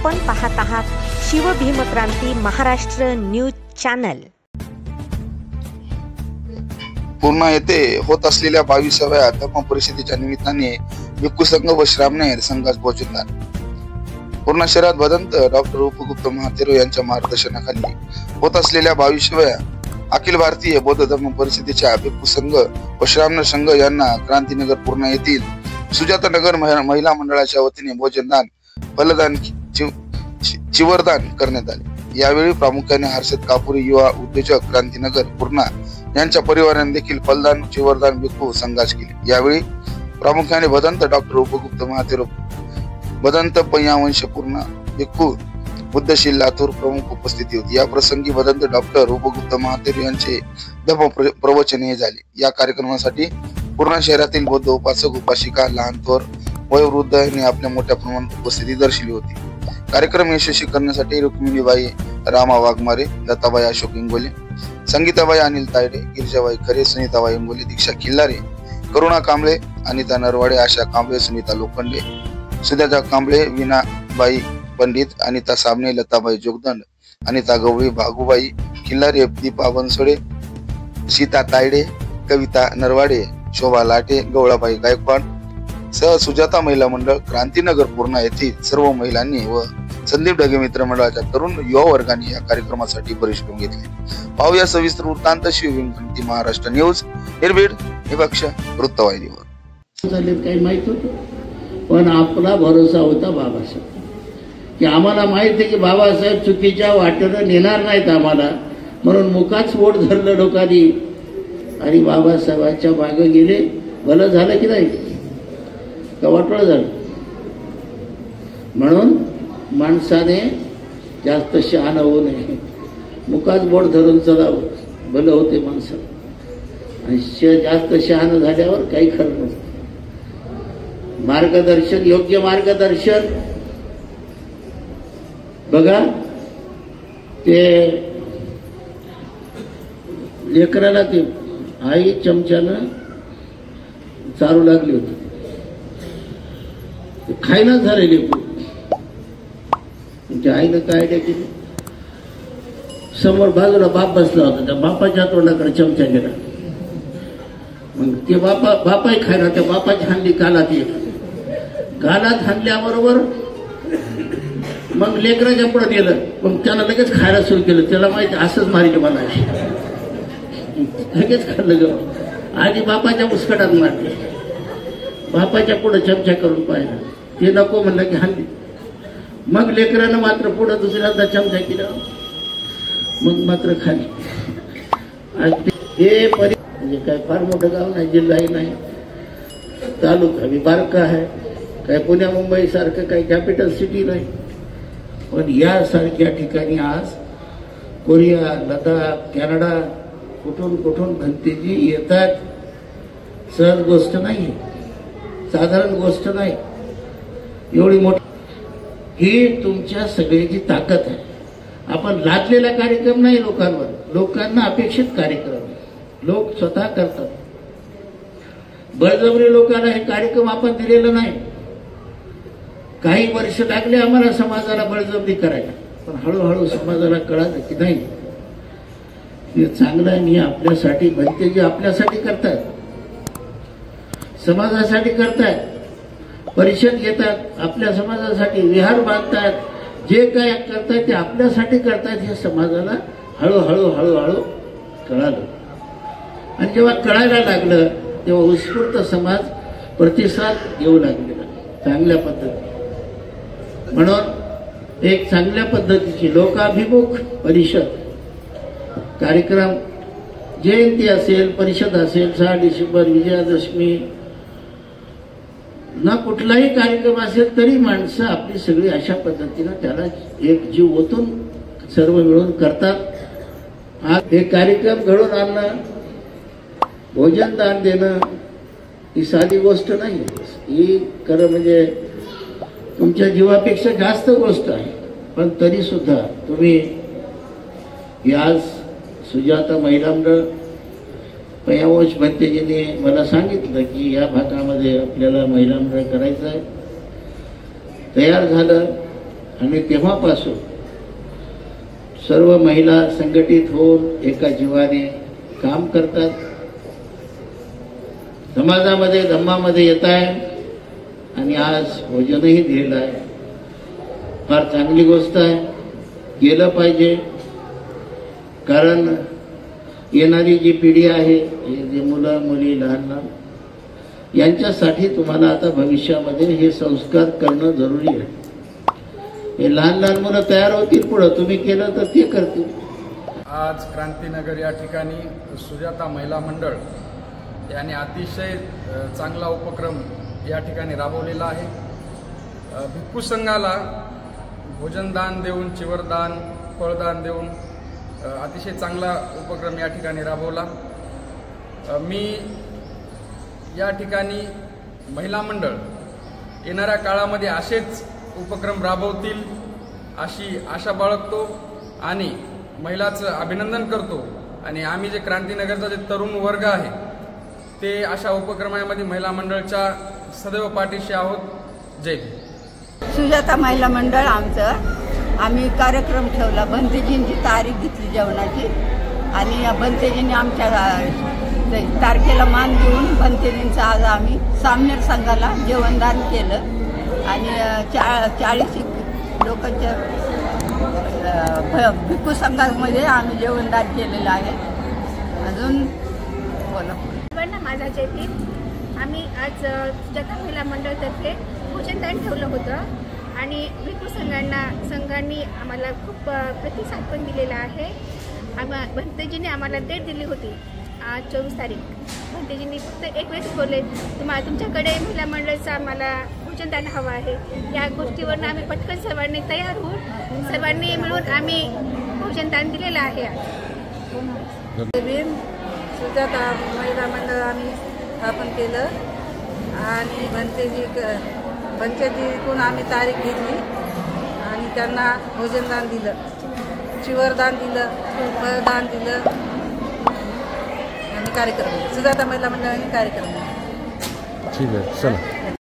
आपण पाहत आहात शिवभीमक्रांती महाराष्ट्र न्यूज चॅनल। पूर्णा येथे होत असलेल्या 22व्या धम्म परिषदेच्या निमित्ताने भिक्खू संघ व श्रामणेर संघास भोजनदान। पूर्णा शहरात भदंत डॉक्टर उपगुप्त महातेरो यांच्या मार्गदर्शनाखाली होत असलेल्या 22व्या अखिल भारतीय बौद्ध धम्म परिषदेच्या भिक्खू संघ व श्रामणेर संघ यांना क्रांतीनगर पूर्णा येथील सुजाता नगर महिला मंडळाच्या वतीने भोजनदान, फलदान, चिवरदान करण्यात आले। यावेळी प्रामुख्याने हर्षद कापुरी युवा उद्योजक क्रांतीनगर पूर्णा यांच्या परिवाराने देखील फलदान, चिवरदान भिक्खू संघास केले। यावेळी प्रामुख्याने भदंत डॉक्टर उपगुप्त महातेरो, भदंत पय्यावंश पूर्णा, भिक्खू बुद्धशील लातूर प्रमुख उपस्थिती होती। या प्रसंगी भदंत डॉक्टर उपगुप्त महातेरो यांचे धम्म प्रवचने झाले। या कार्यक्रमासाठी पूर्णा शहरातील बौद्ध उपासक, उपासिका, लहान थोर, वयोवृद्ध यांनी आपल्या मोठ्या प्रमाणात उपस्थिती दर्शवली होती। कार्यक्रम यशस्वी करण्यासाठी रुक्मिणीबाई रामा वाघमारे, लताबाई अशोक इंगोले, संगीताबाई अनिल तायडे, गिरिजाबाई खरे, सुनीताबाई इंगोले, दीक्षा खिल्लारे, करुणा कांबळे, अनिता नरवाडे, आशा कांबळे, सुनीता लोखंडे, सुजाता कांबळे, वीणाबाई पंडित, अनिता साबणे, लताबाई जोगदंड, अनिता गवळी, भागुबाई खिल्लारे, दीपा बनसोडे, सीता तायडे, कविता नरवाडे, शोभा लाटे, गवळाबाई गायकवाड सह सुजाता महिला मंडळ क्रांतीनगर पूर्णा येथील सर्व महिलांनी व संदीप ढगे मित्र मंडळाच्या तरुण युवा वर्गाने या कार्यक्रमासाठी परिश्रम घेतले। पाहूया सविस्तर वृत्तांत शिवभीमक्रांती महाराष्ट्र न्यूज निर्भीड निपक्ष वृत्तवाहिनीवर। काही माहित होतं, पण आपला भरोसा होता बाबासाहेब, की आम्हाला माहित आहे की बाबासाहेब चुकीच्या वाटेनं नेणार नाहीत आम्हाला, म्हणून मुखाच वोट धरलं लोकांनी आणि बाबासाहेबांच्या मागे गेले। भलं झालं की नाही का वाटोळ झालं? म्हणून माणसाने जास्त शहाणा होऊ नये, मुखात बोट धरून चलावं, भलं होते माणसाला। आणि जास्त शहाणा झाल्यावर काही खरं नसतं। मार्गदर्शन, योग्य मार्गदर्शन बघा, ते लेकराला ते आई चमच्यानं चारू लागली होती, खायला झालेली त्या आईनं काय केली, समोर बाजूला बाप बसला होता, त्या बापाच्या तोंडाकडे चमचा गेला, मग ते बापाही खायला, त्या बापाची हांडी कालात येत, कालात हाणल्याबरोबर मग लेकराच्या पुढे गेलं, मग त्यानं लगेच खायला सुरू केलं। त्याला माहिती असंच मारिलं मला, लगेच खाल्लं ग। आधी बापाच्या मुस्कटात मारले, बापाच्या पुढे चमचा करून पाहिला, ते नको म्हणलं की हाणली। मग लेकरानं मात्र पुढे दुसऱ्यांदा चमचा केला, मग मात्र खाली। हे म्हणजे काय फार मोठं गाव नाही, जिल्हाही नाही, तालुका बी बारका आहे, काय पुण्या मुंबई सारखं काही कॅपिटल सिटी नाही, पण यासारख्या ठिकाणी आज कोरिया, लडाख, कॅनडा, कुठून कुठून भंतेजी येतात। सहज गोष्ट नाही, साधारण गोष्ट नाही, एवढी मोठी ही तुमच्या सगळ्याची ताकद आहे। आपण लादलेला कार्यक्रम नाही लोकांवर, लोकांना अपेक्षित कार्यक्रम लोक स्वतः करतात। बळजबरी लोकांना हे कार्यक्रम आपण दिलेला नाही। काही वर्ष लागले आम्हाला समाजाला बळजबरी करायला, पण हळूहळू समाजाला कळालं की नाही हे चांगलं आहे, मी आपल्यासाठी, भंते जे आपल्यासाठी करतात, समाजासाठी करतात, परिषद घेतात आपल्या समाजासाठी, विहार बांधतात, जे काय करतात ते आपल्यासाठी करतात, हे समाजाला हळूहळू हळूहळू कळालं। आणि जेव्हा कळायला लागलं तेव्हा उत्स्फूर्त समाज प्रतिसाद देऊ लागलेला चांगल्या पद्धतीने। म्हणून एक चांगल्या पद्धतीची लोकाभिमुख परिषद कार्यक्रम, जयंती असेल, परिषद असेल, 6 डिसेंबर, विजयादशमी, ना कुठलाही कार्यक्रम असेल तरी माणसं आपली सगळी अशा पद्धतीनं त्याला एक जीव ओतून सर्व मिळून करतात। आज हे कार्यक्रम घडून आणणं, भोजन दान देणं ही साधी गोष्ट नाही, ही खरं म्हणजे तुमच्या जीवापेक्षा जास्त गोष्ट आहे। पण तरी सुद्धा तुम्ही आज सुजाता महिला मंडळ पय्यावंश भंतेजीने मला सांगितलं की या भागामध्ये आपल्याला महिला मंडळ करायचं आहे, तयार झालं। आणि तेव्हापासून सर्व महिला संघटित होऊन एका जीवाने काम करतात, समाजामध्ये धम्मामध्ये येत आहे आणि आज भोजनही दिलेलं आहे. फार चांगली गोष्ट आहे, केलं पाहिजे. कारण येणारी जी पिढी आहे, जे मुलं मुली लहान लहान, यांच्यासाठी तुम्हाला आता भविष्यामध्ये हे संस्कार करणं जरुरी आहे. हे लहान लहान मुलं तयार होतील, पुढं तुम्ही केलं तर ते करतील. आज क्रांतीनगर या ठिकाणी सुजाता महिला मंडळ याने अतिशय चांगला उपक्रम या ठिकाणी राबवलेला आहे. भिक्खू संघाला भोजनदान देऊन, चिवरदान, फळदान देऊन अतिशय चांगला उपक्रम या ठिकाणी राबवला. मी या ठिकाणी महिला मंडळ येणाऱ्या काळामध्ये असेच उपक्रम राबवतील अशी आशा बाळगतो आणि महिलाचं अभिनंदन करतो. आणि आम्ही जे क्रांतीनगरचा जे तरुण वर्ग आहे ते अशा उपक्रमामध्ये महिला मंडळच्या सदैव पाठीशी आहोत. जय हिंद. सुजाता महिला मंडळ आम्ही कार्यक्रम ठेवला. भंतेजींची तारीख घेतली जेवणाची आणि भंतेजींनी आमच्या तारखेला मान देऊन भंतेजींचं आज आम्ही सामनेर संघाला जेवणदान केलं आणि 40 लोकांच्या भिक्खू संघामध्ये आम्ही जेवणदान केलेलं आहे. अजून बोला. माझा जयती. आम्ही आज सुजाता महिला मंडळतर्फे भोजनदान ठेवलं होतं आणि भिक्खू संघांनी आम्हाला खूप प्रतिसाद पण दिलेला आहे. भंतेजींनी आम्हाला डेट दिली होती आज 24 तारीख. भंतेजींनी फक्त एक वेळेस बोलले, तुमच्याकडे महिला मंडळाचं आम्हाला भोजनदान हवं आहे. या गोष्टीवरून आम्ही पटकन सर्वांनी तयार होऊन सर्वांनी मिळून आम्ही भोजनदान दिलेलं आहे. सुजाता महिला मंडळ आम्ही स्थापन केलं आणि भंतेजीकडून आम्ही तारीख घेतली आणि त्यांना भोजनदान दिलं, चिवरदान दिलं, फळदान दिलं आणि कार्यक्रम सुजाता महिला मंडळाने कार्यक्रम. ठीक आहे, चला.